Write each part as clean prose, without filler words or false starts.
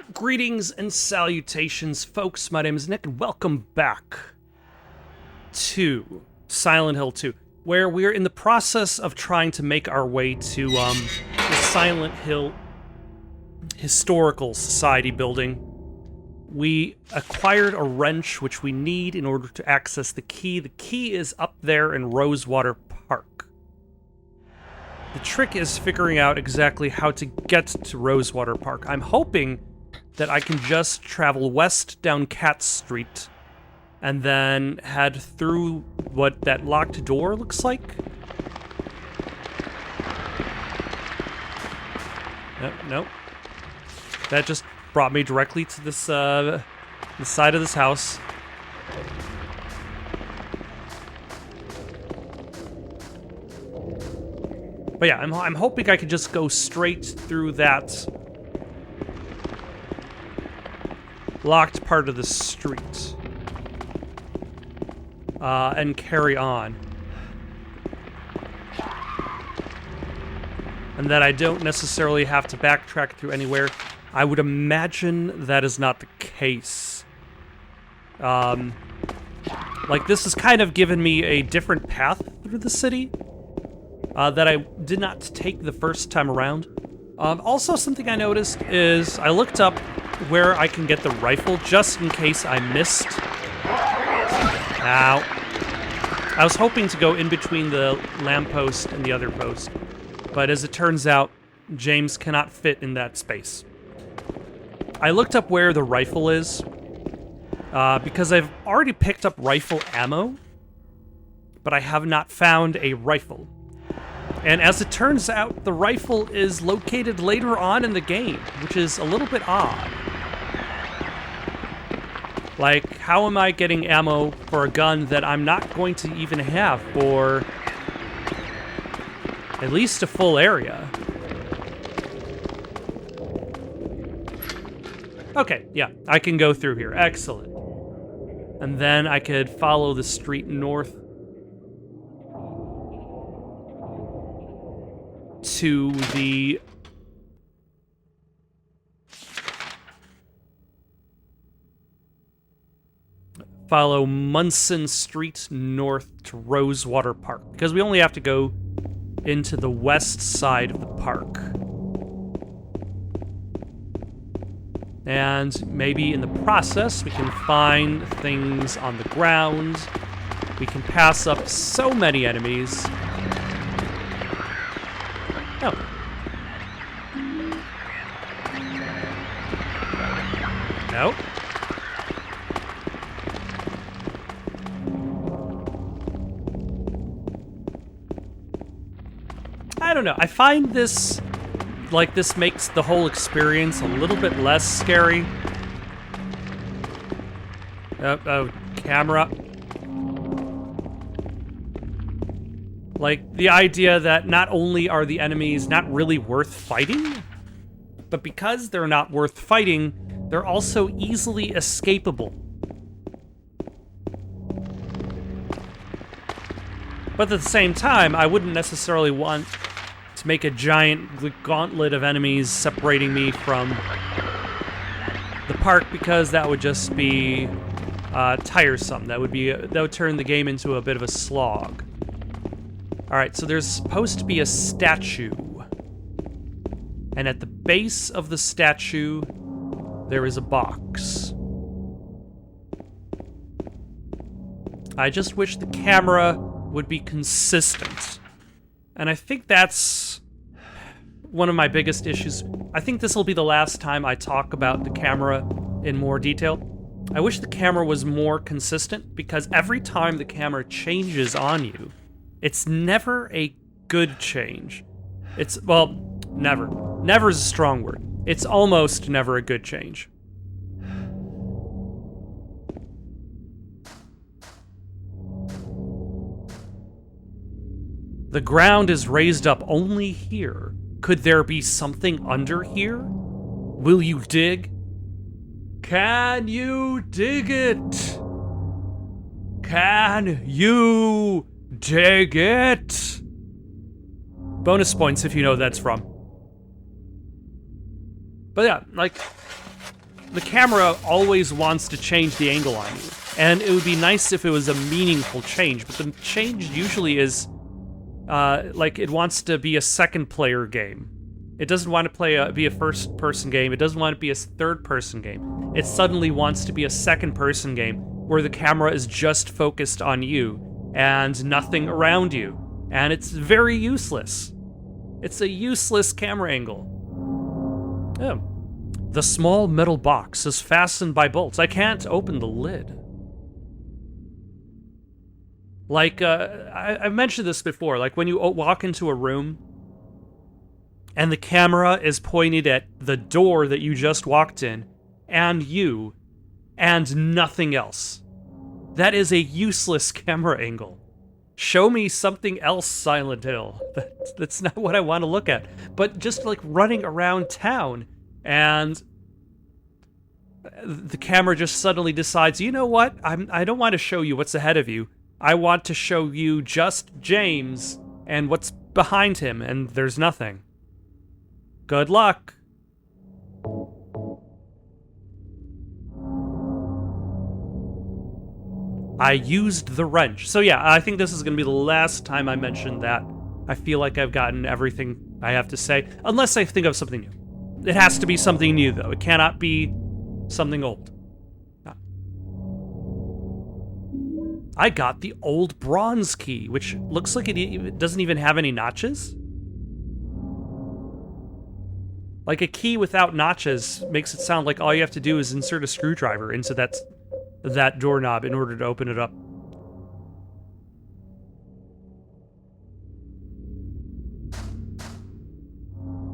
Greetings and salutations, folks. My name is Nick, and welcome back to Silent Hill 2, where we're in the process of trying to make our way to the Silent Hill Historical Society building. We acquired a wrench, which we need in order to access the key. The key is up there in Rosewater Park. The trick is figuring out exactly how to get to Rosewater Park. I'm hoping that I can just travel west down Cat Street and then head through what that locked door looks like. Nope. That just brought me directly to this, the side of this house. But yeah, I'm hoping I could just go straight through that locked part of the street and carry on. And that I don't necessarily have to backtrack through anywhere. I would imagine that is not the case. Like, this has kind of given me a different path through the city that I did not take the first time around. Also, something I noticed is I looked up where I can get the rifle, just in case I missed. Ow. I was hoping to go in between the lamppost and the other post, but as it turns out, James cannot fit in that space. I looked up where the rifle is, because I've already picked up rifle ammo, but I have not found a rifle. And as it turns out, the rifle is located later on in the game, which is a little bit odd. Like, how am I getting ammo for a gun that I'm not going to even have for at least a full area? Okay, yeah, I can go through here. Excellent. And then I could follow the street north to the follow Munson Street north to Rosewater Park, because we only have to go into the west side of the park. And maybe in the process, we can find things on the ground. We can pass up so many enemies. Oh. Nope. I don't know. I find this, like, this makes the whole experience a little bit less scary. Oh, camera. Like, the idea that not only are the enemies not really worth fighting, but because they're not worth fighting, they're also easily escapable. But at the same time, I wouldn't necessarily want to make a giant gauntlet of enemies separating me from the park, because that would just be tiresome. That would turn the game into a bit of a slog. All right, so there's supposed to be a statue, and at the base of the statue, there is a box. I just wish the camera would be consistent. And I think that's one of my biggest issues. I think this will be the last time I talk about the camera in more detail. I wish the camera was more consistent, because every time the camera changes on you, it's never a good change. Well, never. Never is a strong word. It's almost never a good change. The ground is raised up only here. Could there be something under here? Will you dig? Can you dig it? Can you dig it? Bonus points if you know that's from. But yeah, like, the camera always wants to change the angle on you. And it would be nice if it was a meaningful change, but the change usually is, like, it wants to be a second-player game. It doesn't want to be a first-person game. It doesn't want to be a third-person game. It suddenly wants to be a second-person game where the camera is just focused on you and nothing around you. And it's very useless. It's a useless camera angle. Oh. The small metal box is fastened by bolts. I can't open the lid. Like, I've mentioned this before, like when you walk into a room and the camera is pointed at the door that you just walked in, and you, and nothing else. That is a useless camera angle. Show me something else, Silent Hill. That's not what I want to look at. But just like running around town, and the camera just suddenly decides, you know what? I don't want to show you what's ahead of you. I want to show you just James and what's behind him, and there's nothing. Good luck. I used the wrench. So yeah, I think this is going to be the last time I mention that. I feel like I've gotten everything I have to say, unless I think of something new. It has to be something new, though. It cannot be something old. I got the old bronze key, which looks like it doesn't even have any notches. Like, a key without notches makes it sound like all you have to do is insert a screwdriver into that doorknob in order to open it up.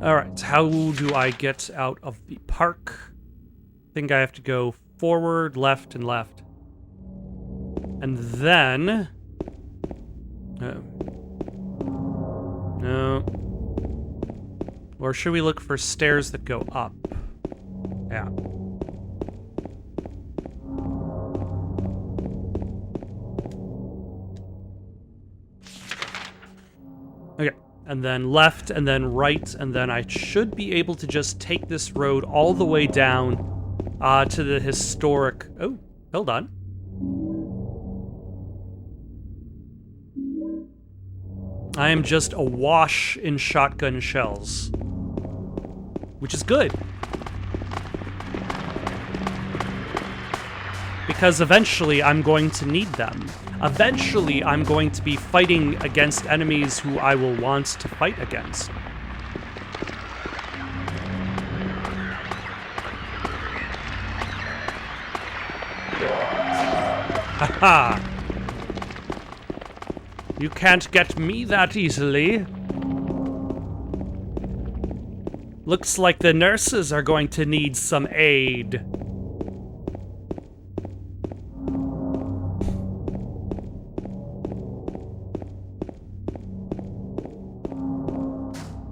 Alright, how do I get out of the park? I think I have to go forward, left, and left. And then... No. Or should we look for stairs that go up? Yeah. Okay, and then left, and then right, and then I should be able to just take this road all the way down to the historic... Oh, hold on. I am just awash in shotgun shells. Which is good. Because eventually I'm going to need them. Eventually I'm going to be fighting against enemies who I will want to fight against. Haha! You can't get me that easily. Looks like the nurses are going to need some aid.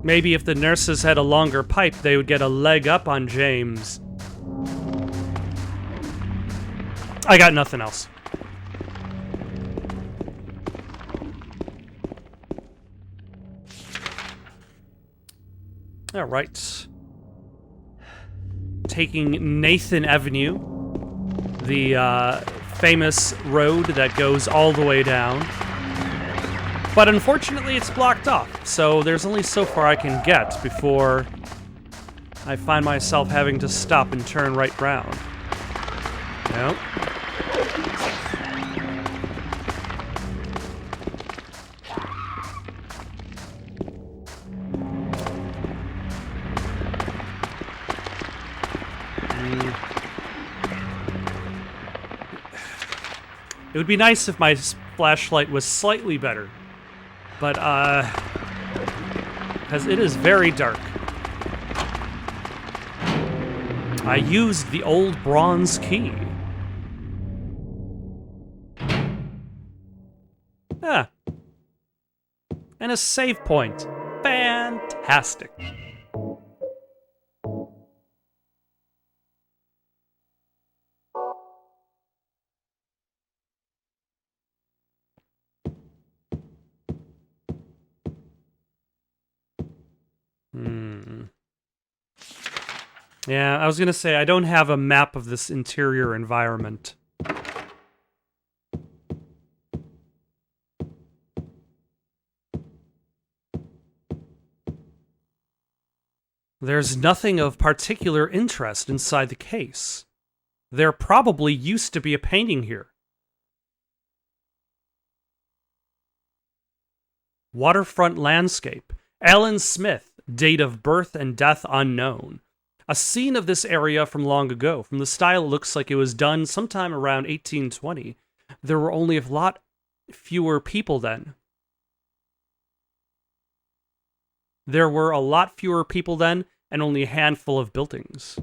Maybe if the nurses had a longer pipe, they would get a leg up on James. I got nothing else. All right. Taking Nathan Avenue, the famous road that goes all the way down. But unfortunately, it's blocked off, so there's only so far I can get before I find myself having to stop and turn right round. Nope. It would be nice if my flashlight was slightly better, but, because it is very dark. I used the old bronze key. Ah. And a save point. Fantastic. Yeah, I was gonna say, I don't have a map of this interior environment. There's nothing of particular interest inside the case. There probably used to be a painting here. Waterfront landscape. Alan Smith, date of birth and death unknown. A scene of this area from long ago. From the style, it looks like it was done sometime around 1820. There were only a lot fewer people then. There were a lot fewer people then, and only a handful of buildings.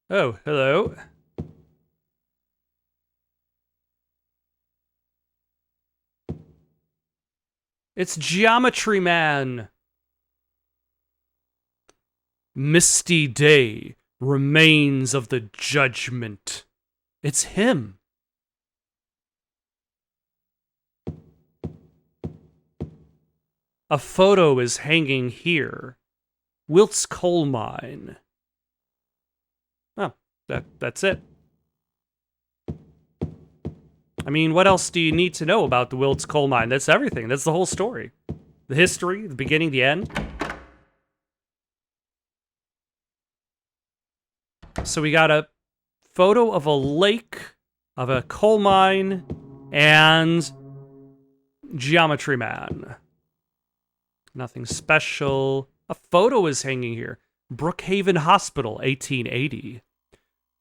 Oh, hello. It's Geometry Man. Misty day, remains of the judgment. It's him. A photo is hanging here. Wilt's coal mine. Oh, that's it. I mean, what else do you need to know about the Wilt's coal mine? That's everything. That's the whole story. The history, the beginning, the end. So we got a photo of a lake, of a coal mine, and Geometry Man. Nothing special. A photo is hanging here. Brookhaven Hospital, 1880.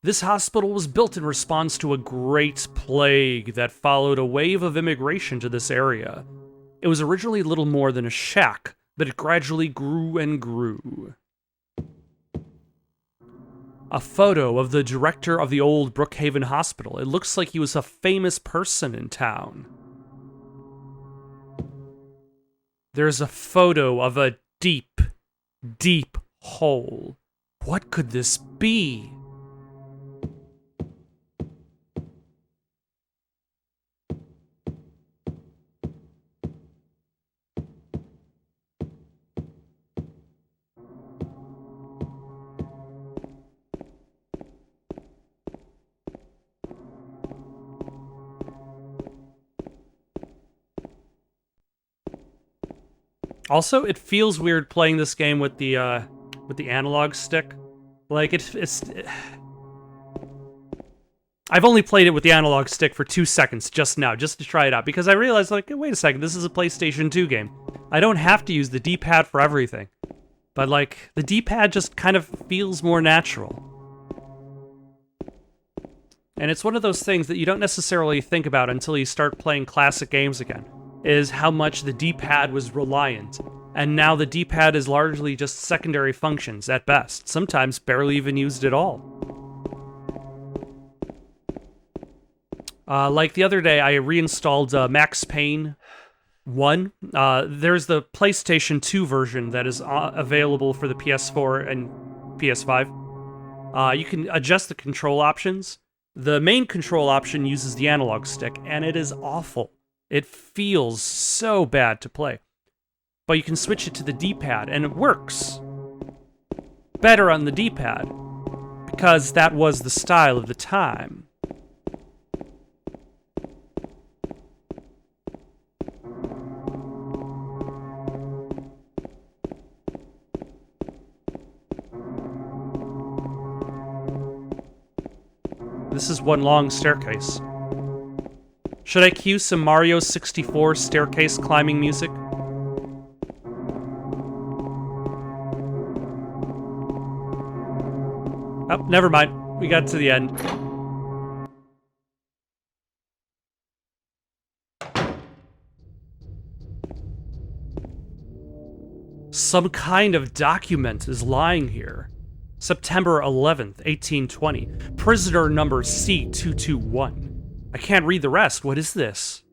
This hospital was built in response to a great plague that followed a wave of immigration to this area. It was originally little more than a shack, but it gradually grew and grew. A photo of the director of the old Brookhaven Hospital. It looks like he was a famous person in town. There's a photo of a deep, deep hole. What could this be? Also, it feels weird playing this game with the analog stick. Like it's I've only played it with the analog stick for 2 seconds just now, just to try it out, because I realized, like, wait a second, this is a PlayStation 2 game. I don't have to use the D-pad for everything. But, like, the D-pad just kind of feels more natural. And it's one of those things that you don't necessarily think about until you start playing classic games again, is how much the D-pad was reliant. And now the D-pad is largely just secondary functions at best, sometimes barely even used at all. Like the other day, I reinstalled Max Payne 1. There's the PlayStation 2 version that is available for the PS4 and PS5. You can adjust the control options. The main control option uses the analog stick, and it is awful. It feels so bad to play. But you can switch it to the D-pad, and it works better on the D-pad, because that was the style of the time. This is one long staircase. Should I cue some Mario 64 staircase climbing music? Oh, never mind. We got to the end. Some kind of document is lying here. September 11th, 1820. Prisoner number C221. I can't read the rest. What is this?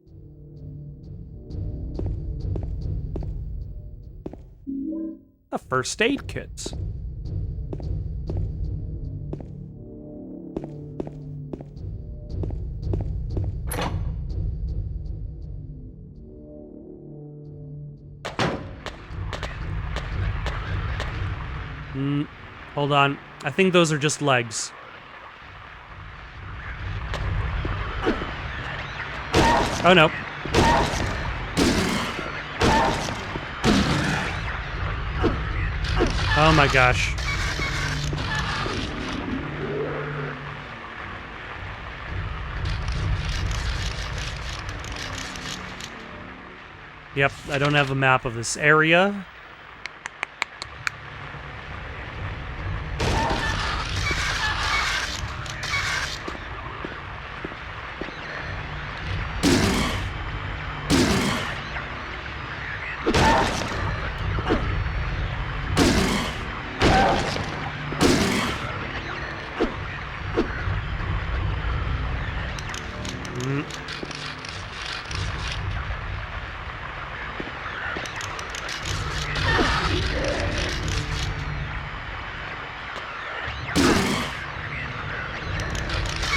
A first aid kit. Hold on. I think those are just legs. Oh, no. Oh, my gosh. Yep, I don't have a map of this area.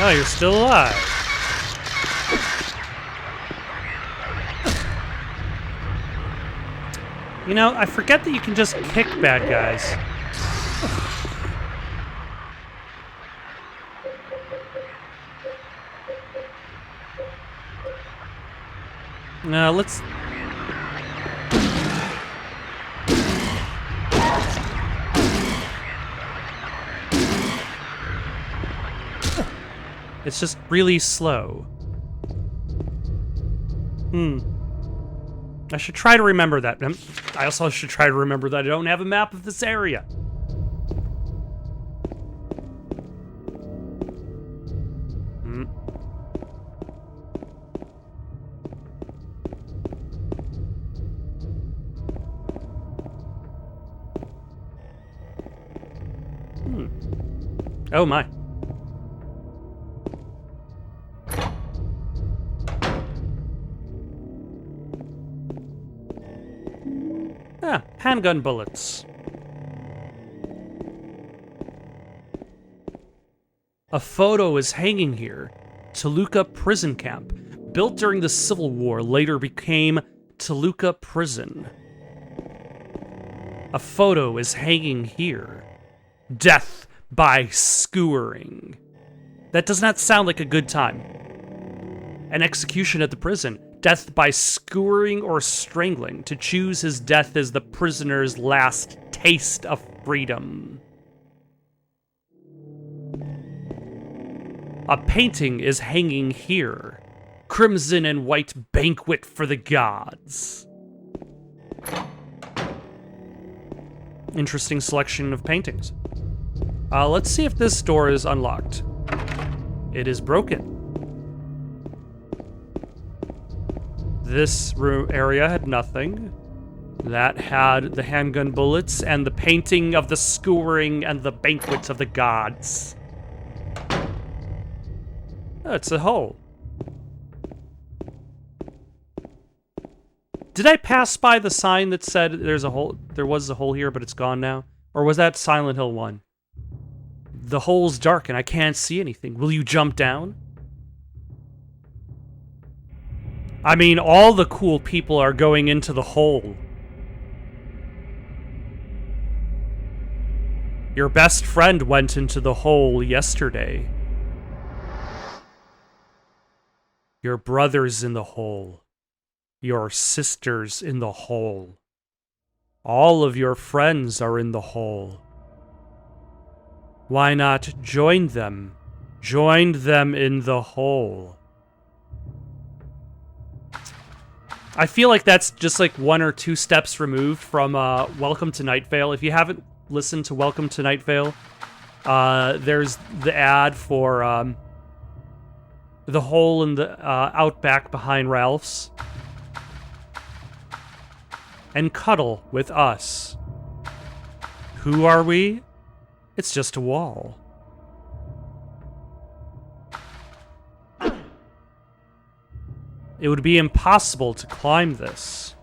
Oh, you're still alive. You know, I forget that you can just kick bad guys. Let's... It's just really slow. I should try to remember that. I also should try to remember that I don't have a map of this area. Oh my. Ah, handgun bullets. A photo is hanging here. Toluca Prison Camp. Built during the Civil War, later became Toluca Prison. A photo is hanging here. Death by skewering. That does not sound like a good time. An execution at the prison. Death by skewering or strangling. To choose his death is the prisoner's last taste of freedom. A painting is hanging here. Crimson and white banquet for the gods. Interesting selection of paintings. Let's see if this door is unlocked. It is broken. This room area had nothing. That had the handgun bullets and the painting of the skewering and the banquets of the gods. Oh, it's a hole. Did I pass by the sign that said there's a hole? There was a hole here, but it's gone now? Or was that Silent Hill 1? The hole's dark and I can't see anything. Will you jump down? I mean, all the cool people are going into the hole. Your best friend went into the hole yesterday. Your brother's in the hole. Your sister's in the hole. All of your friends are in the hole. Why not join them? Join them in the hole. I feel like that's just like 1 or 2 steps removed from Welcome to Night Vale. If you haven't listened to Welcome to Night Vale, there's the ad for the hole in the outback behind Ralph's. And cuddle with us. Who are we? It's just a wall. It would be impossible to climb this.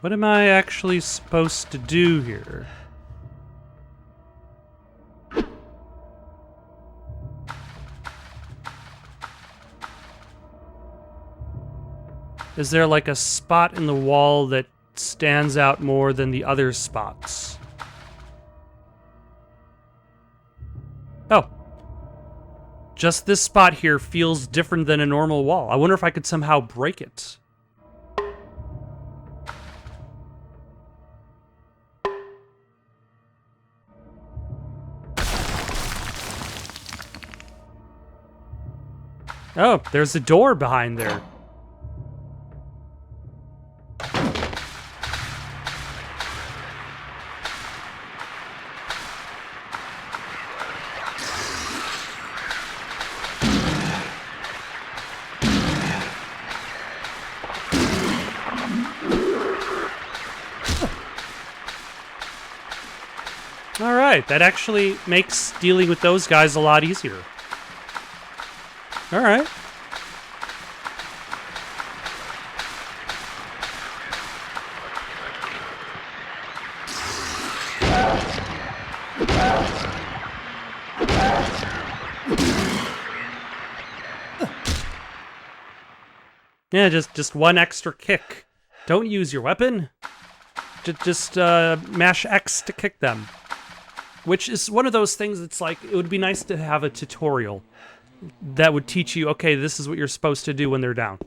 What am I actually supposed to do here? Is there like a spot in the wall that stands out more than the other spots? Oh. Just this spot here feels different than a normal wall. I wonder if I could somehow break it. Oh, there's a door behind there. All right, that actually makes dealing with those guys a lot easier. All right. Yeah, just one extra kick. Don't use your weapon. Just mash X to kick them. Which is one of those things that's like, it would be nice to have a tutorial that would teach you, okay, this is what you're supposed to do when they're down.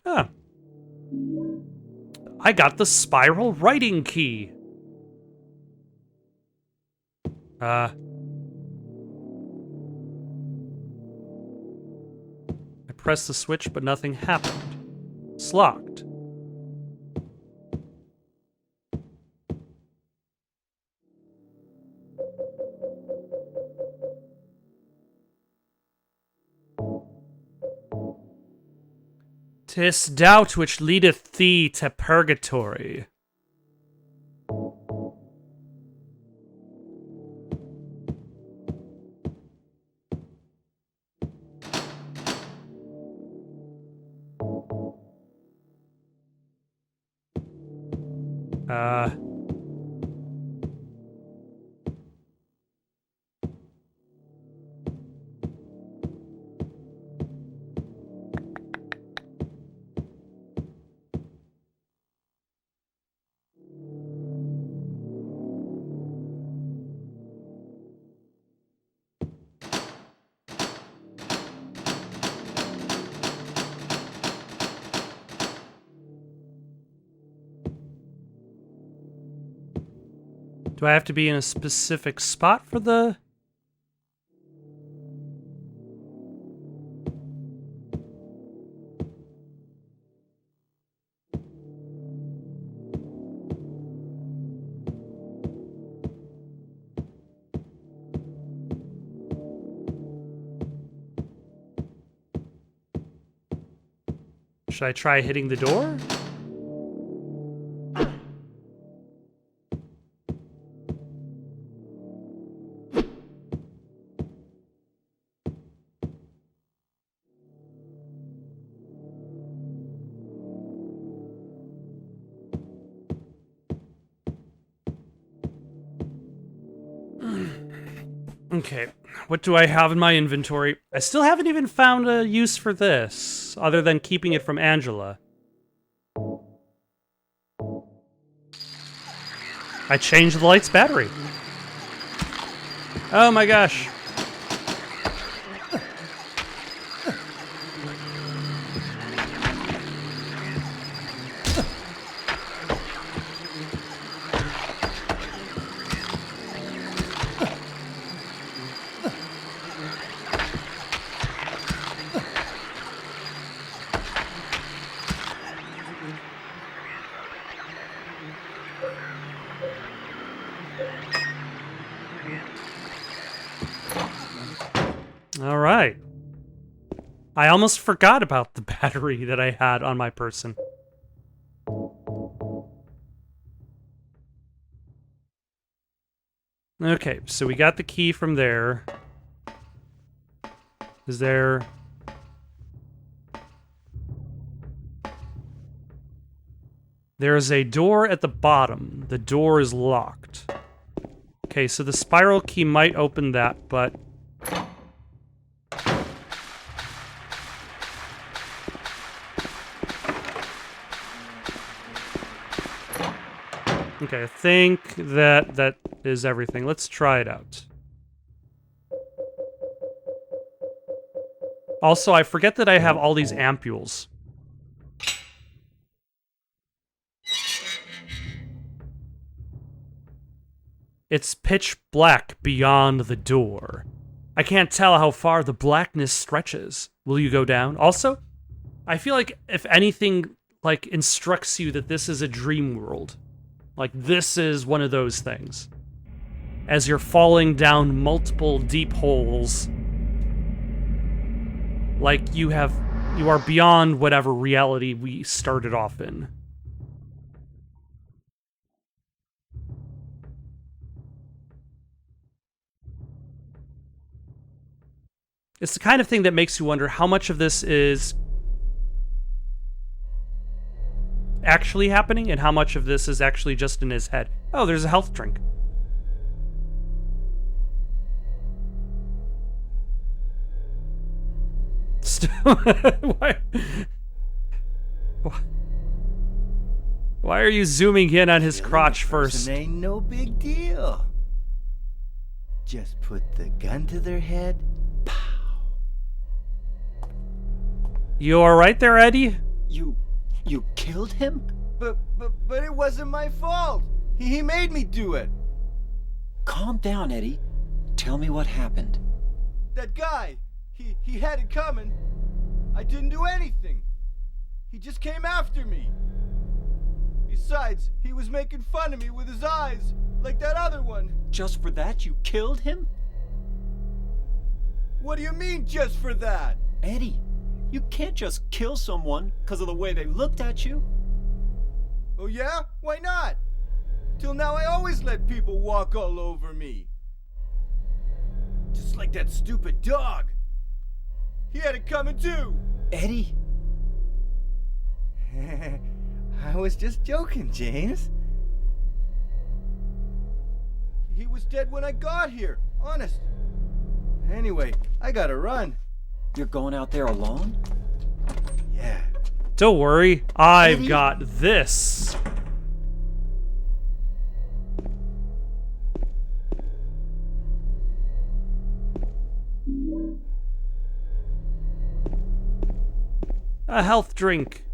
Ah. I got the spiral writing key. I pressed the switch, but nothing happened. It's locked. "'Tis doubt which leadeth thee to purgatory." Do I have to be in a specific spot for the... Should I try hitting the door? Okay, what do I have in my inventory? I still haven't even found a use for this, other than keeping it from Angela. I changed the light's battery. Oh my gosh. All right. I almost forgot about the battery that I had on my person. Okay, so we got the key from there. Is there... There is a door at the bottom. The door is locked. Okay, so the spiral key might open that, but... Okay, I think that is everything. Let's try it out. Also, I forget that I have all these ampules. It's pitch black beyond the door. I can't tell how far the blackness stretches. Will you go down? Also, I feel like if anything, like, instructs you that this is a dream world, like, this is one of those things. As you're falling down multiple deep holes, like you are beyond whatever reality we started off in. It's the kind of thing that makes you wonder how much of this is actually happening and how much of this is actually just in his head. Oh, there's a health drink. Why are you zooming in on his crotch first? Ain't no big deal. Just put the gun to their head. Pow. You alright there, Eddie? You killed him? But it wasn't my fault. He made me do it. Calm down, Eddie. Tell me what happened. That guy, he had it coming. I didn't do anything. He just came after me. Besides, he was making fun of me with his eyes, like that other one. Just for that, you killed him? What do you mean, just for that? Eddie, you can't just kill someone because of the way they looked at you. Oh yeah? Why not? Till now I always let people walk all over me. Just like that stupid dog. He had it coming too. Eddie? I was just joking, James. He was dead when I got here, honest. Anyway, I gotta run. You're going out there alone? Yeah. Don't worry, I've Eddie? got this. A health drink.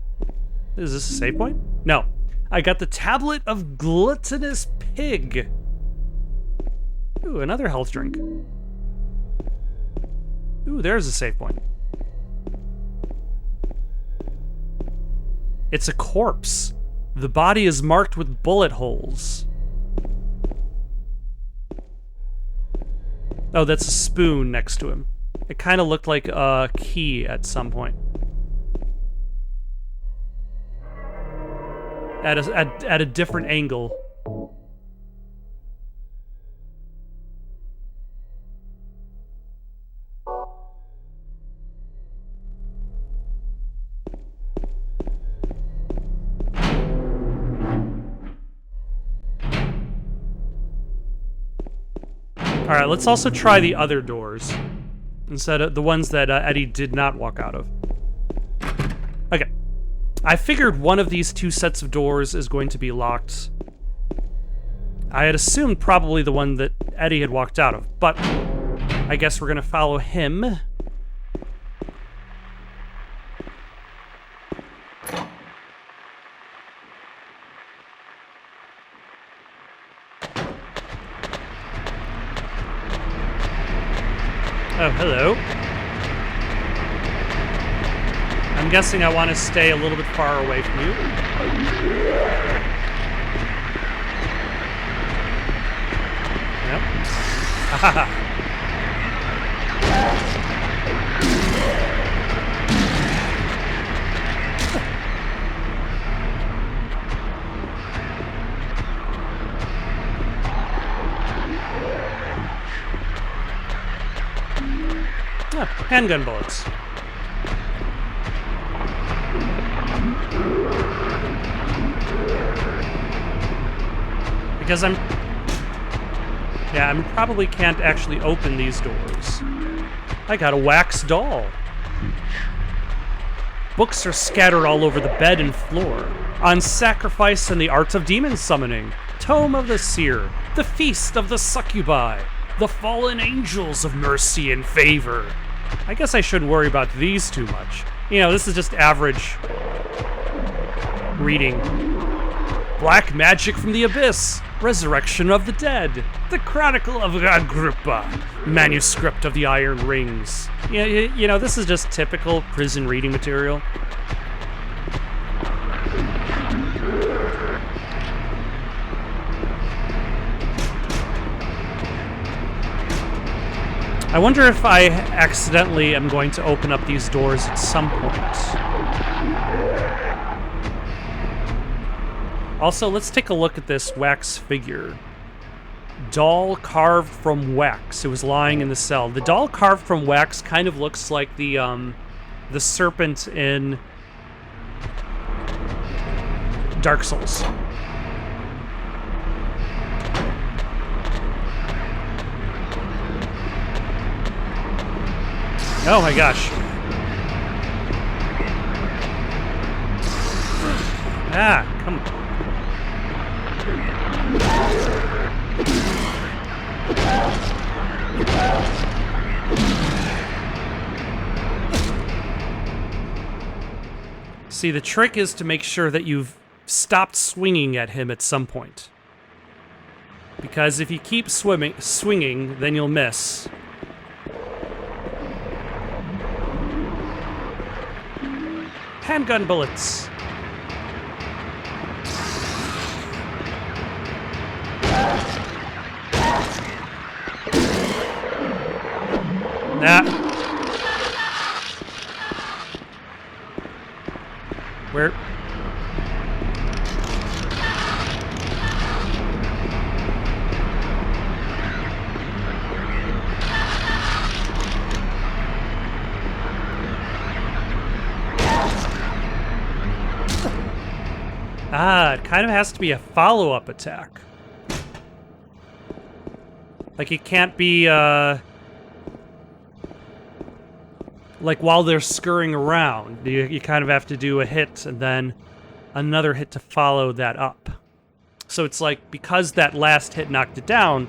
Is this a save point? No. I got the tablet of gluttonous pig. Ooh, another health drink. Ooh, there's a save point. It's a corpse. The body is marked with bullet holes. Oh, that's a spoon next to him. It kind of looked like a key at some point. At a different angle. Alright, let's also try the other doors. Instead of the ones that Eddie did not walk out of. Okay. I figured one of these two sets of doors is going to be locked. I had assumed probably the one that Eddie had walked out of, but I guess we're gonna follow him. Oh, hello. I'm guessing I want to stay a little bit far away from you. Yep. Handgun bullets. Because I probably can't actually open these doors. I got a wax doll. Books are scattered all over the bed and floor. On Sacrifice and the Arts of Demon Summoning, Tome of the Seer, The Feast of the Succubi, The Fallen Angels of Mercy and Favor. I guess I shouldn't worry about these too much. You know, this is just average reading. Black Magic from the Abyss, Resurrection of the Dead, The Chronicle of Agrippa, Manuscript of the Iron Rings. You know, this is just typical prison reading material. I wonder if I accidentally am going to open up these doors at some point. Also, let's take a look at this wax figure. Doll carved from wax. It was lying in the cell. The doll carved from wax kind of looks like the serpent in Dark Souls. Oh my gosh. Ah, come on. See, the trick is to make sure that you've stopped swinging at him at some point. Because if you keep swinging, then you'll miss. Handgun bullets. Nah. Where? Ah, it kind of has to be a follow-up attack. Like, it can't be, like, while they're scurrying around. You kind of have to do a hit and then another hit to follow that up. So it's like, because that last hit knocked it down,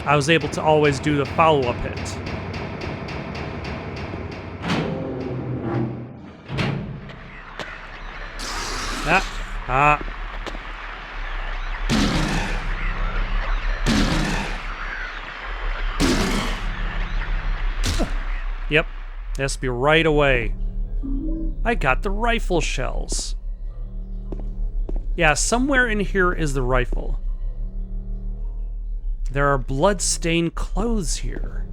I was able to always do the follow-up hit. Yep, it has to be right away. I got the rifle shells. Yeah, somewhere in here is the rifle. There are blood-stained clothes here.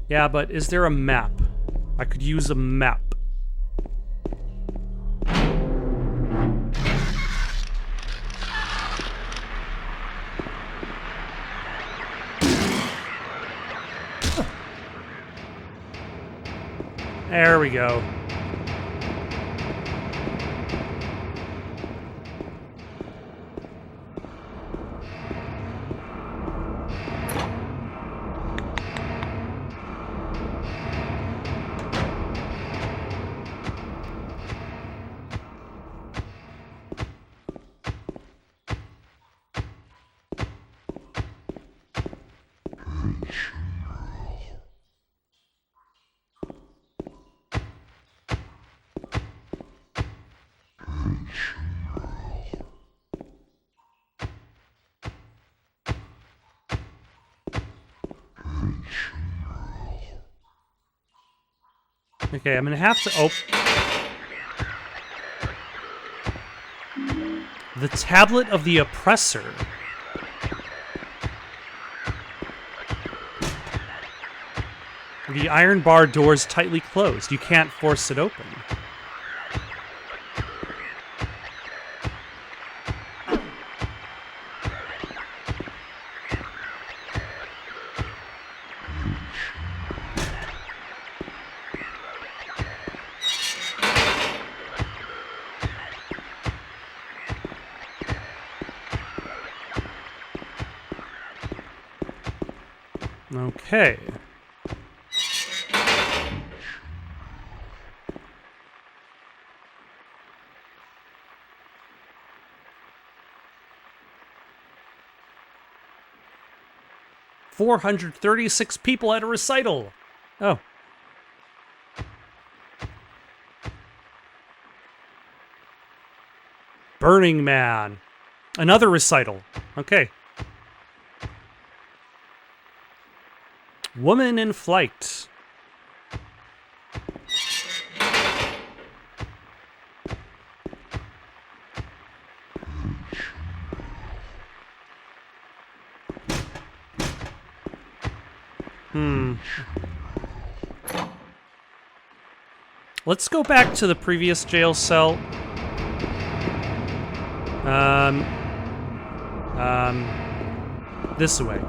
Yeah, but is there a map? I could use a map. There we go. Okay, I'm gonna have to open the Tablet of the Oppressor. The iron bar door is tightly closed. You can't force it open. Okay. $436 people at a recital. Oh. Burning Man. Another recital. Okay. Woman in Flight. Let's go back to the previous jail cell. This way.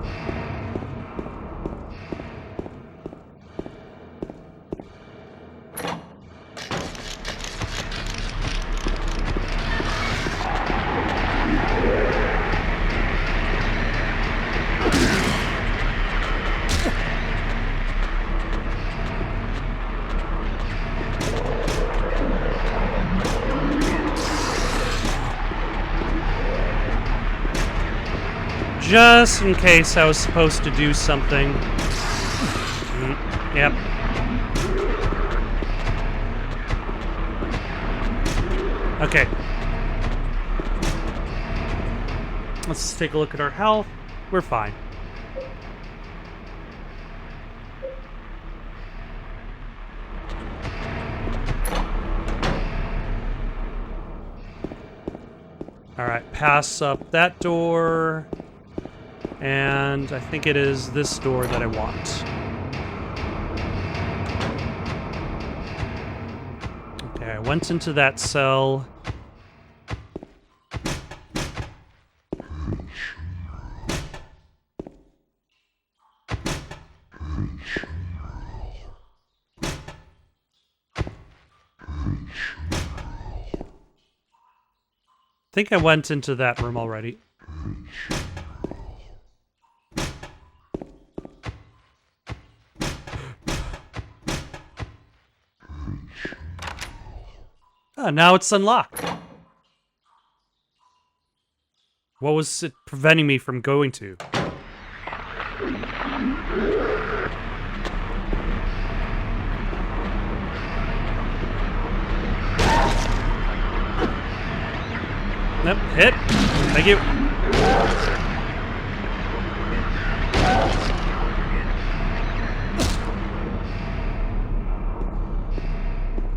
Just in case I was supposed to do something. Yep. Okay. Let's take a look at our health. We're fine. Alright, pass up that door. And I think it is this door that I want. Okay, I went into that cell. I think I went into that room already. Oh, now it's unlocked. What was it preventing me from going to? Nope, hit. Thank you.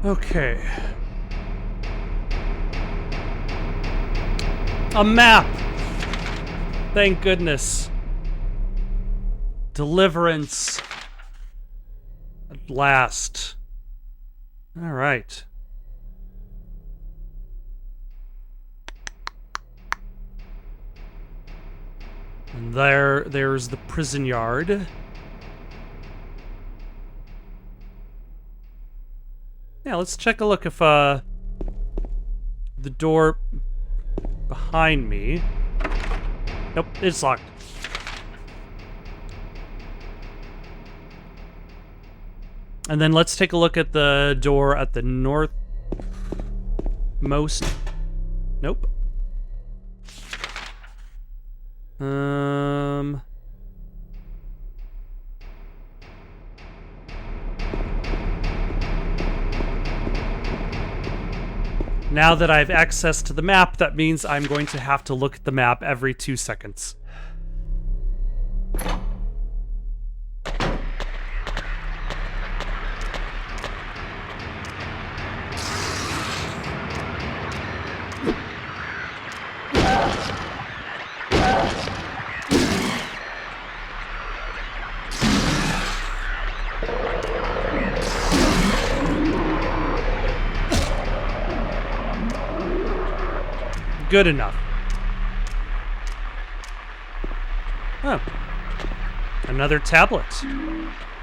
Okay. A map! Thank goodness. Deliverance. At last. Alright. And there's the prison yard. Yeah, let's check a look if, the door behind me. Nope, it's locked. And then let's take a look at the door at the northmost. Nope. Now that I have access to the map, that means I'm going to have to look at the map every 2 seconds. Good enough. Oh. Another tablet.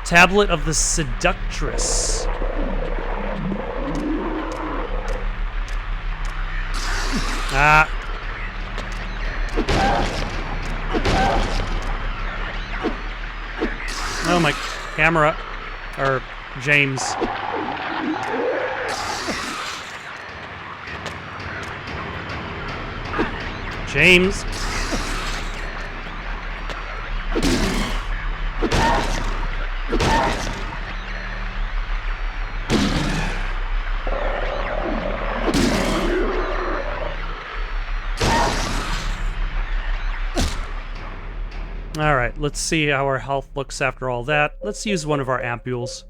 Tablet of the Seductress. Ah. Oh, my camera. Or James. James. Alright, let's see how our health looks after all that. Let's use one of our ampules.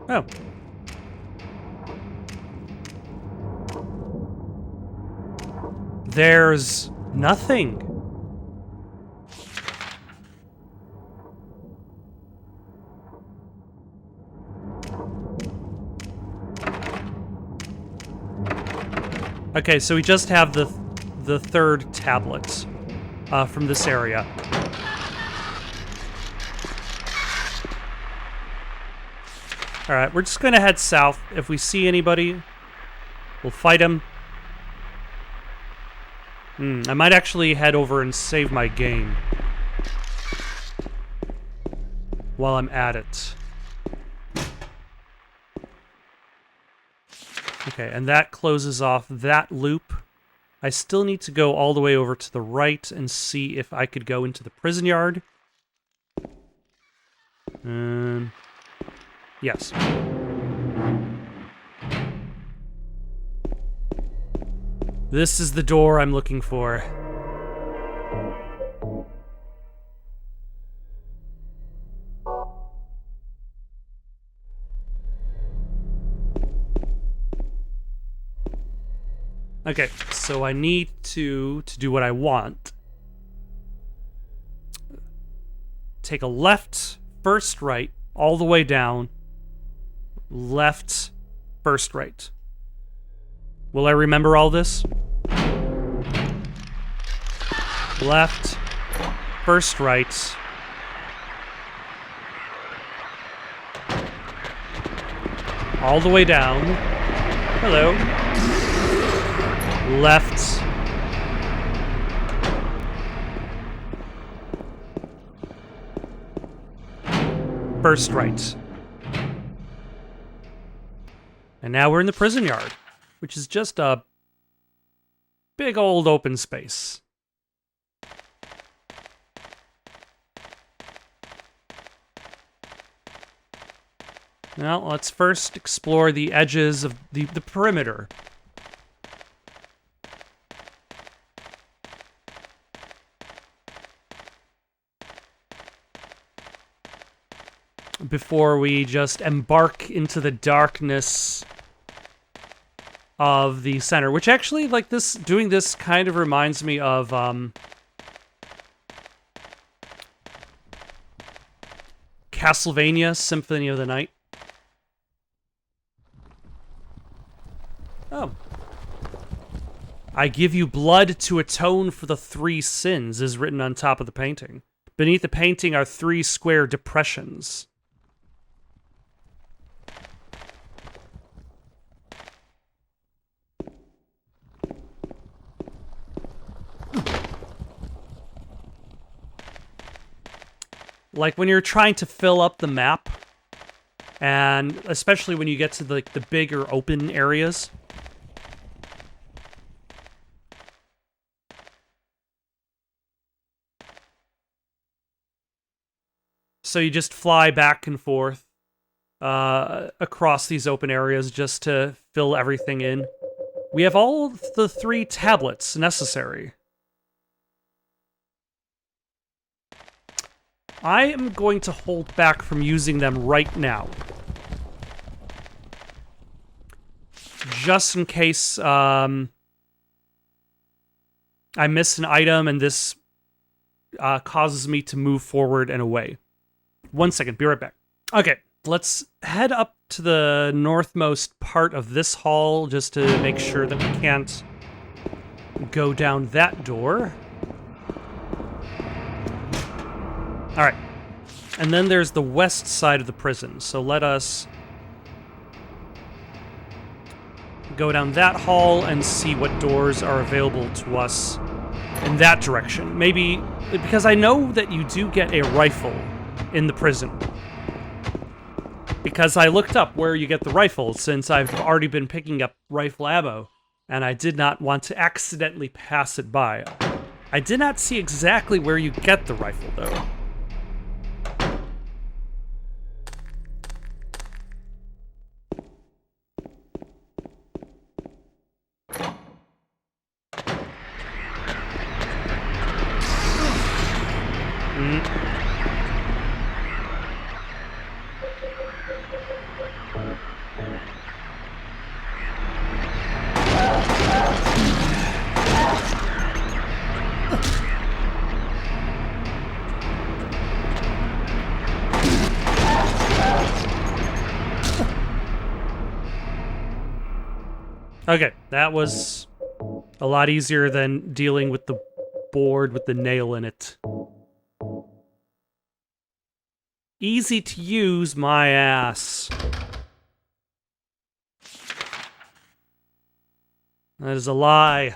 Oh. There's nothing. Okay, so we just have the third tablet from this area. Alright, we're just gonna head south. If we see anybody, we'll fight him. I might actually head over and save my game while I'm at it. Okay, and that closes off that loop. I still need to go all the way over to the right and see if I could go into the prison yard. Yes. This is the door I'm looking for. Okay, so I need to do what I want. Take a left, first right, all the way down. Left, first right. Will I remember all this? Left, first right. All the way down. Hello. Left. First right. And now we're in the prison yard, which is just a big old open space. Now, let's first explore the edges of the perimeter. Before we just embark into the darkness of the center, which actually, like, this, doing this kind of reminds me of, Castlevania Symphony of the Night. Oh. I give you blood to atone for the 3 sins is written on top of the painting. Beneath the painting are 3 square depressions. Like when you're trying to fill up the map, and especially when you get to the bigger open areas. So you just fly back and forth across these open areas just to fill everything in. We have all the 3 tablets necessary. I am going to hold back from using them right now. Just in case I miss an item and this causes me to move forward and away. 1 second, be right back. Okay, let's head up to the northmost part of this hall just to make sure that we can't go down that door. All right. And then there's the west side of the prison. So let us go down that hall and see what doors are available to us in that direction. Maybe, because I know that you do get a rifle in the prison. Because I looked up where you get the rifle, since I've already been picking up rifle ammo, and I did not want to accidentally pass it by. I did not see exactly where you get the rifle, though. Okay, that was a lot easier than dealing with the board with the nail in it. Easy to use, my ass. That is a lie.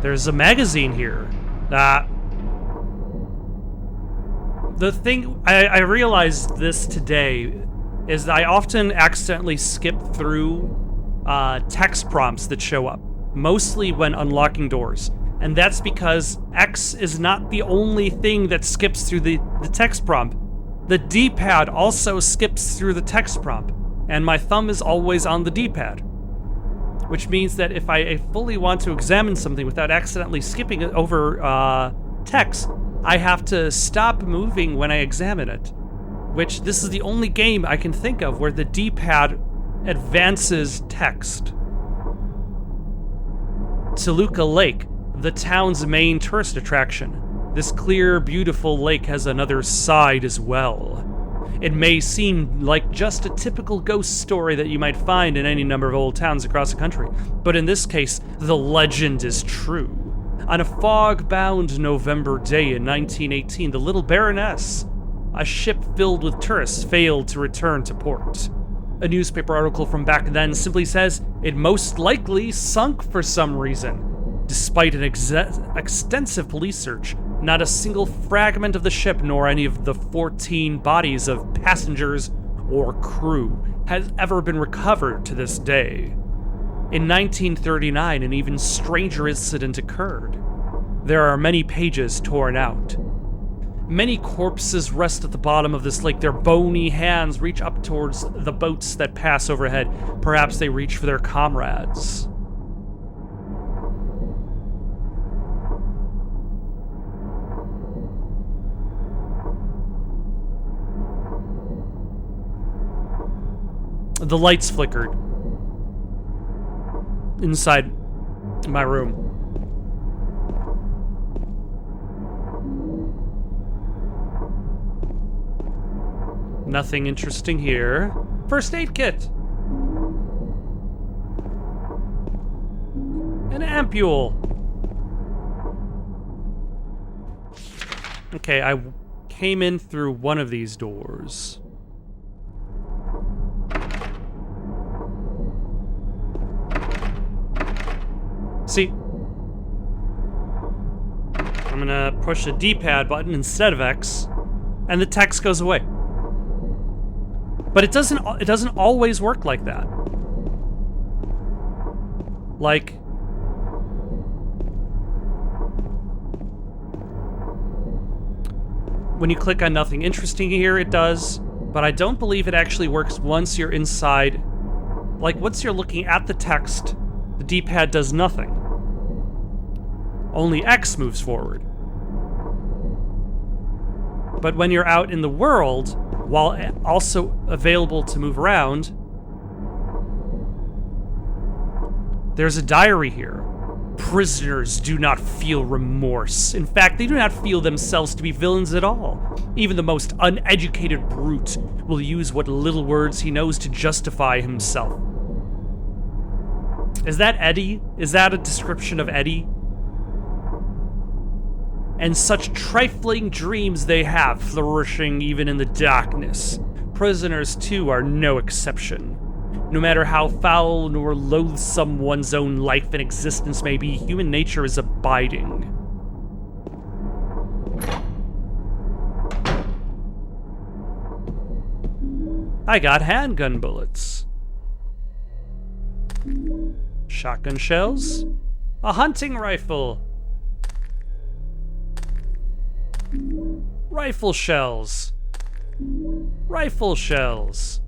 There's a magazine here. The thing, I realized this today, is that I often accidentally skip through text prompts that show up, mostly when unlocking doors. And that's because X is not the only thing that skips through the text prompt. The D-pad also skips through the text prompt, and my thumb is always on the D-pad. Which means that if I fully want to examine something without accidentally skipping it over text, I have to stop moving when I examine it. Which, this is the only game I can think of where the D-pad advances text. Toluca Lake, the town's main tourist attraction. This clear, beautiful lake has another side as well. It may seem like just a typical ghost story that you might find in any number of old towns across the country, but in this case, the legend is true. On a fog-bound November day in 1918, the Little Baroness, a ship filled with tourists, failed to return to port. A newspaper article from back then simply says it most likely sunk for some reason. Despite an extensive police search, not a single fragment of the ship nor any of the 14 bodies of passengers or crew has ever been recovered to this day. In 1939, an even stranger incident occurred. There are many pages torn out. Many corpses rest at the bottom of this lake. Their bony hands reach up towards the boats that pass overhead. Perhaps they reach for their comrades. The lights flickered inside my room. Nothing interesting here. First aid kit. An ampule. Okay, I came in through one of these doors. See, I'm gonna push the D-pad button instead of X, and the text goes away. But it doesn't always work like that. Like, when you click on nothing interesting here, it does, but I don't believe it actually works once you're inside. Like, once you're looking at the text, the D-pad does nothing. Only X moves forward. But when you're out in the world, while also available to move around, there's a diary here. Prisoners do not feel remorse. In fact, they do not feel themselves to be villains at all. Even the most uneducated brute will use what little words he knows to justify himself. Is that Eddie? Is that a description of Eddie? And such trifling dreams they have, flourishing even in the darkness. Prisoners, too, are no exception. No matter how foul nor loathsome one's own life and existence may be, human nature is abiding. I got handgun bullets. Shotgun shells. A hunting rifle. Rifle shells. Rifle shells.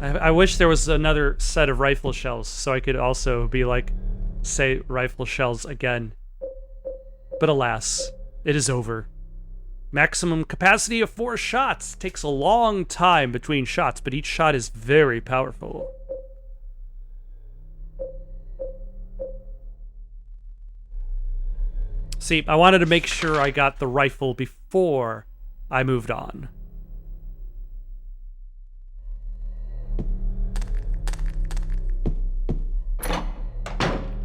I wish there was another set of rifle shells so I could also be like, say rifle shells again. But alas, it is over. Maximum capacity of 4 shots. Takes a long time between shots, but each shot is very powerful. See, I wanted to make sure I got the rifle before I moved on.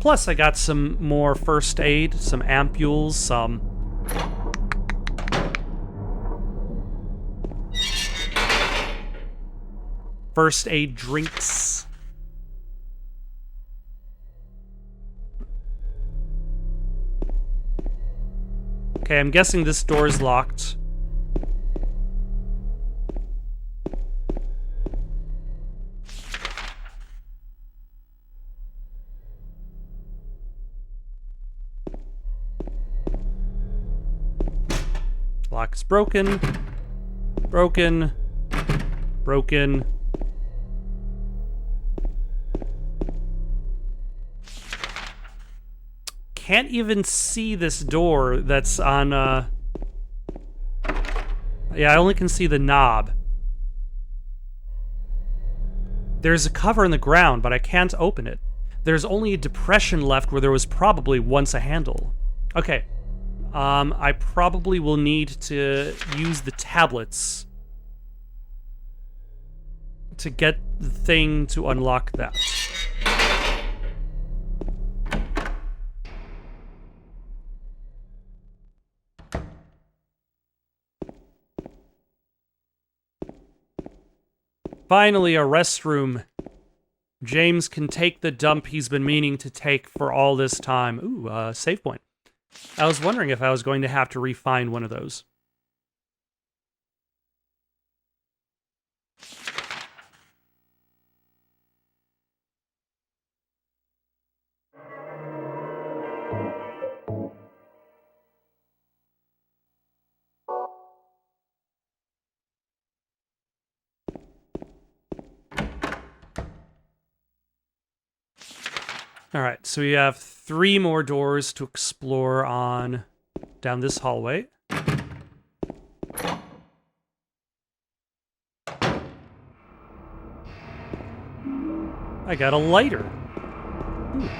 Plus, I got some more first aid, some ampules, some... first aid drinks. Okay, I'm guessing this door is locked. Lock is broken. Broken. Broken. Can't even see this door that's on, yeah, I only can see the knob. There's a cover in the ground, but I can't open it. There's only a depression left where there was probably once a handle. Okay. I probably will need to use the tablets to get the thing to unlock that. Finally, a restroom. James can take the dump he's been meaning to take for all this time. Ooh, save point. I was wondering if I was going to have to re-find one of those. Alright, so we have 3 more doors to explore on down this hallway. I got a lighter. Ooh.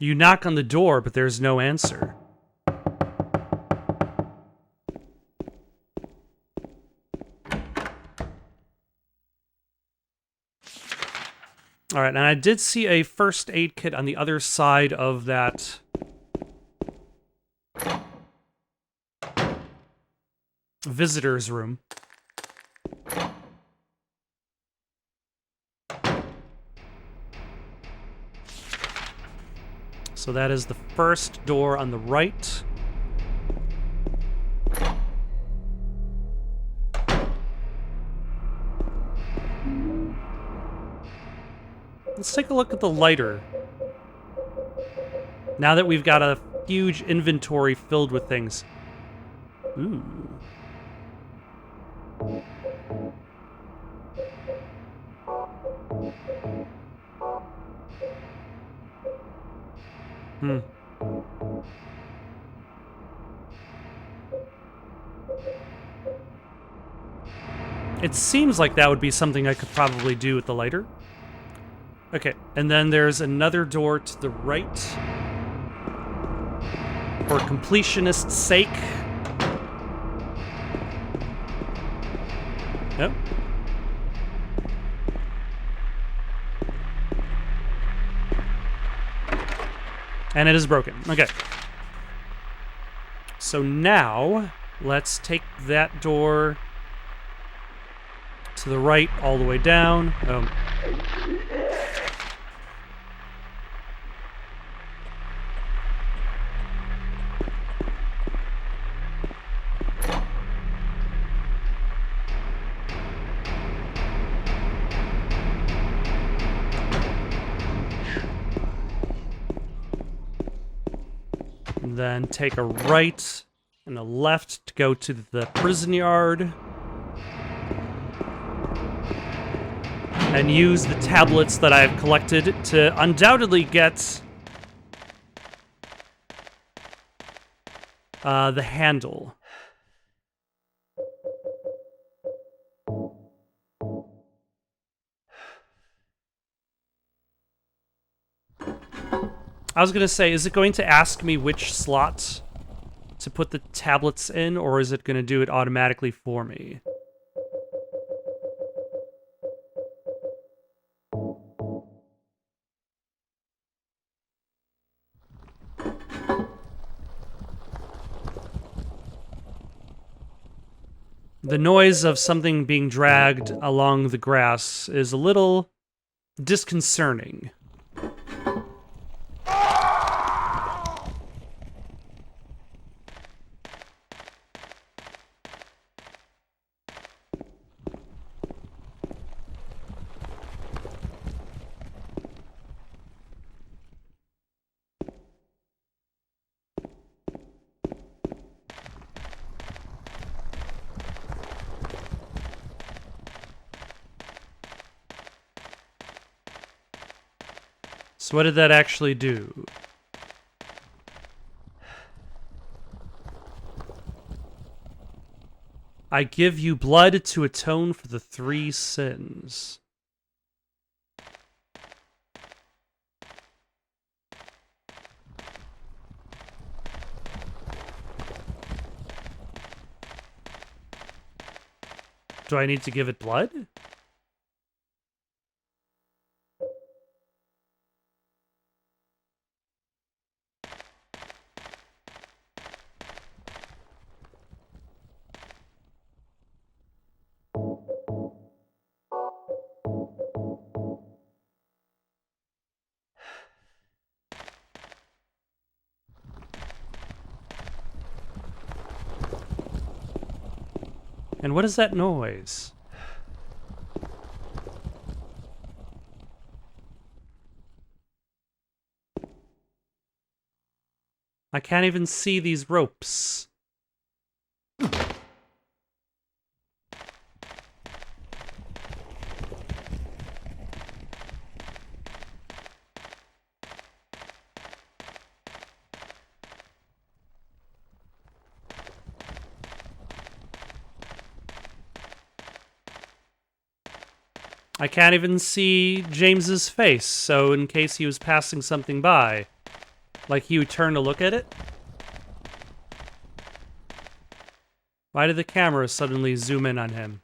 You knock on the door, but there's no answer. Alright, and I did see a first aid kit on the other side of that visitor's room. So that is the first door on the right. Let's take a look at the lighter. Now that we've got a huge inventory filled with things. Ooh. Hmm. It seems like that would be something I could probably do with the lighter. Okay, and then there's another door to the right. For completionist's sake. Yep. And it is broken. Okay. So now, let's take that door to the right all the way down. Then take a right and a left to go to the prison yard. And use the tablets that I've collected to undoubtedly get the handle. I was going to say, is it going to ask me which slot to put the tablets in, or is it going to do it automatically for me? The noise of something being dragged along the grass is a little disconcerting. So what did that actually do? I give you blood to atone for the 3 sins. Do I need to give it blood? And what is that noise? I can't even see these ropes. I can't even see James's face, so in case he was passing something by, like he would turn to look at it. Why did the camera suddenly zoom in on him?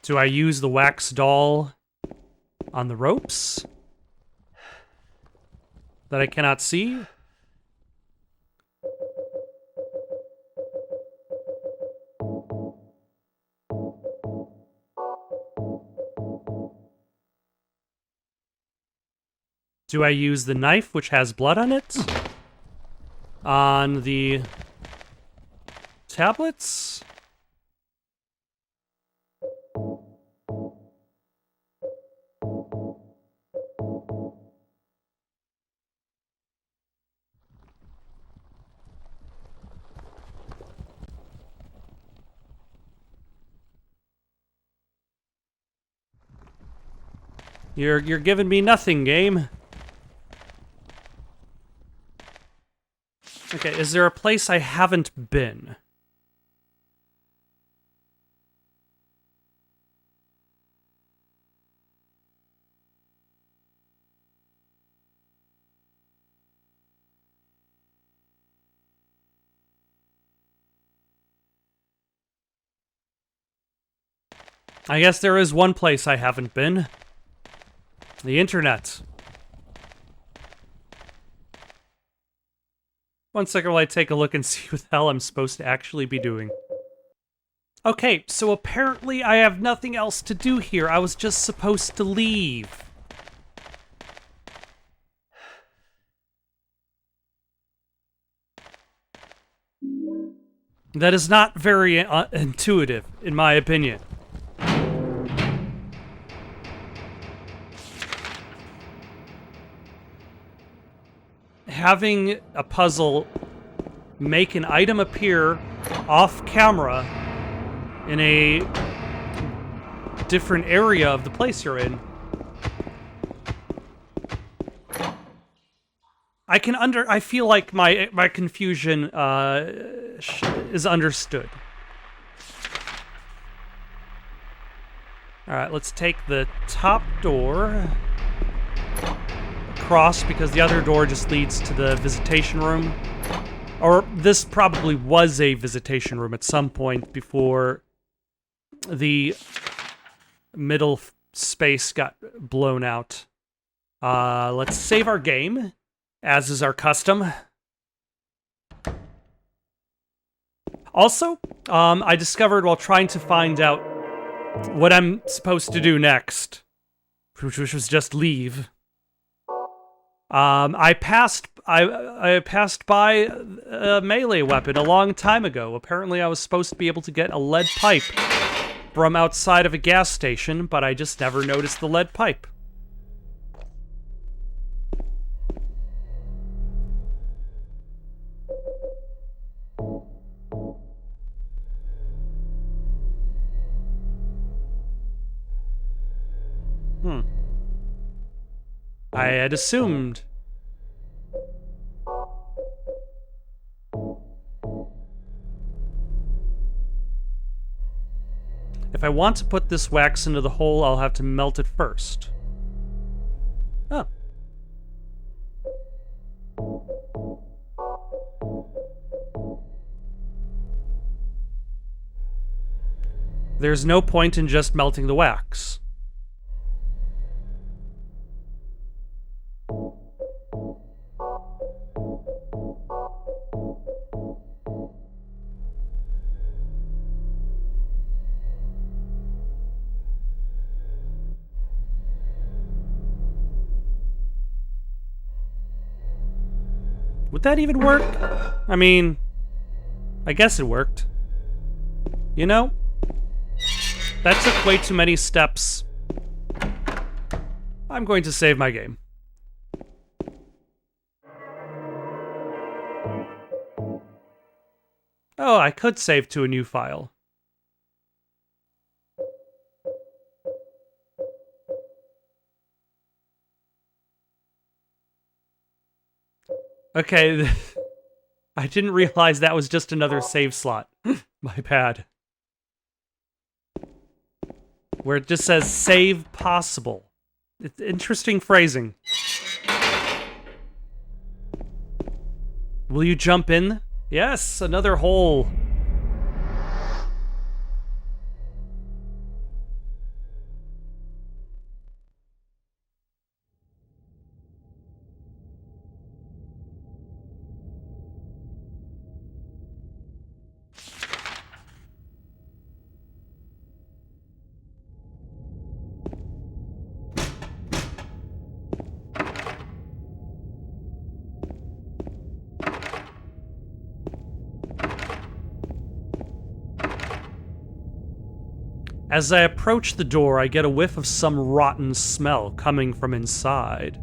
Do I use the wax doll on the ropes that I cannot see? Do I use the knife, which has blood on it? On the tablets? You're giving me nothing, game. Okay, is there a place I haven't been? I guess there is one place I haven't been. The internet. One second while I take a look and see what the hell I'm supposed to actually be doing. Okay, so apparently I have nothing else to do here. I was just supposed to leave. That is not very intuitive, in my opinion. Having a puzzle make an item appear off camera in a different area of the place you're in. I feel like my confusion is understood. All right, let's take the top door across because the other door just leads to the visitation room. Or this probably was a visitation room at some point before the middle space got blown out. Let's save our game, as is our custom. Also, I discovered while trying to find out what I'm supposed to do next, which was just leave. I passed by a melee weapon a long time ago. Apparently I was supposed to be able to get a lead pipe from outside of a gas station, but I just never noticed the lead pipe. I had assumed. If I want to put this wax into the hole, I'll have to melt it first. Oh. There's no point in just melting the wax. Would that even work? I mean, I guess it worked. You know, that took way too many steps. I'm going to save my game. Oh, I could save to a new file. Okay, I didn't realize that was just another save slot. My bad. Where it just says save possible. It's interesting phrasing. Will you jump in? Yes, another hole. As I approach the door, I get a whiff of some rotten smell coming from inside.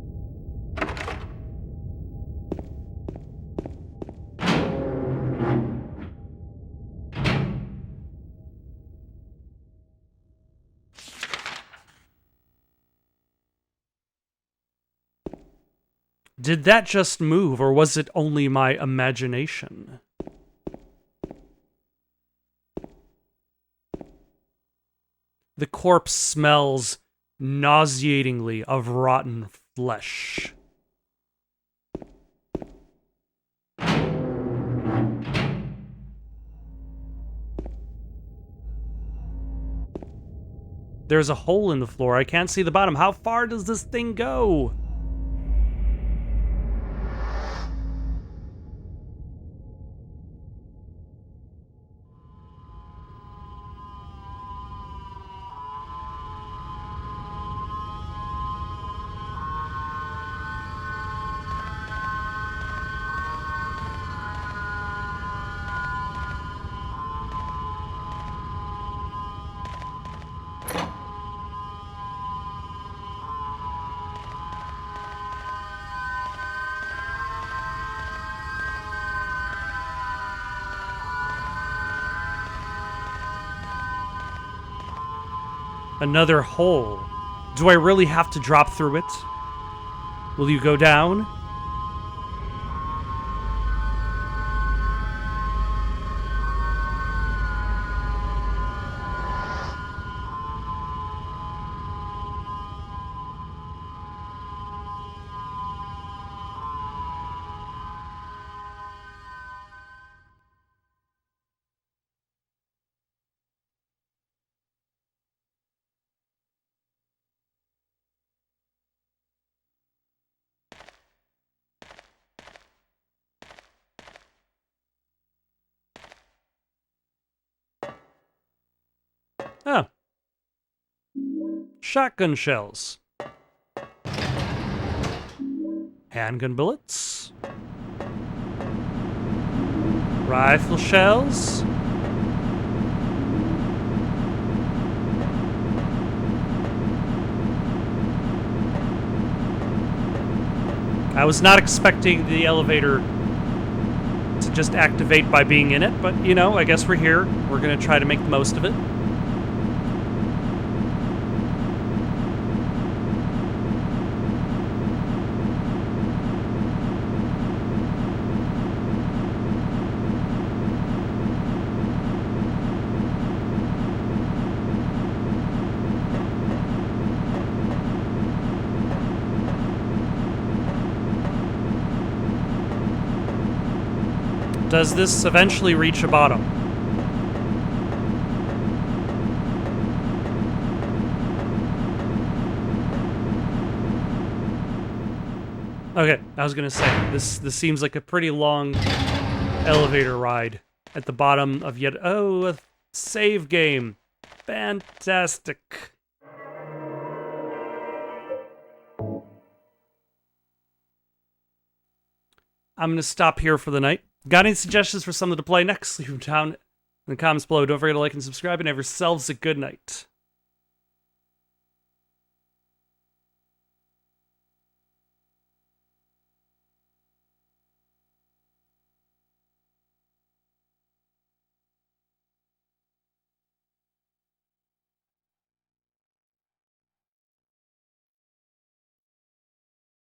Did that just move, or was it only my imagination? The corpse smells nauseatingly of rotten flesh. There's a hole in the floor. I can't see the bottom. How far does this thing go? Another hole. Do I really have to drop through it? Will you go down? Oh. Shotgun shells. Handgun bullets. Rifle shells. I was not expecting the elevator to just activate by being in it, but, you know, I guess we're here. We're gonna try to make the most of it. Does this eventually reach a bottom? Okay, I was gonna say, this seems like a pretty long elevator ride at the bottom of yet... Oh, a save game. Fantastic. I'm gonna stop here for the night. Got any suggestions for something to play next? Leave them down in the comments below. Don't forget to like and subscribe, and have yourselves a good night.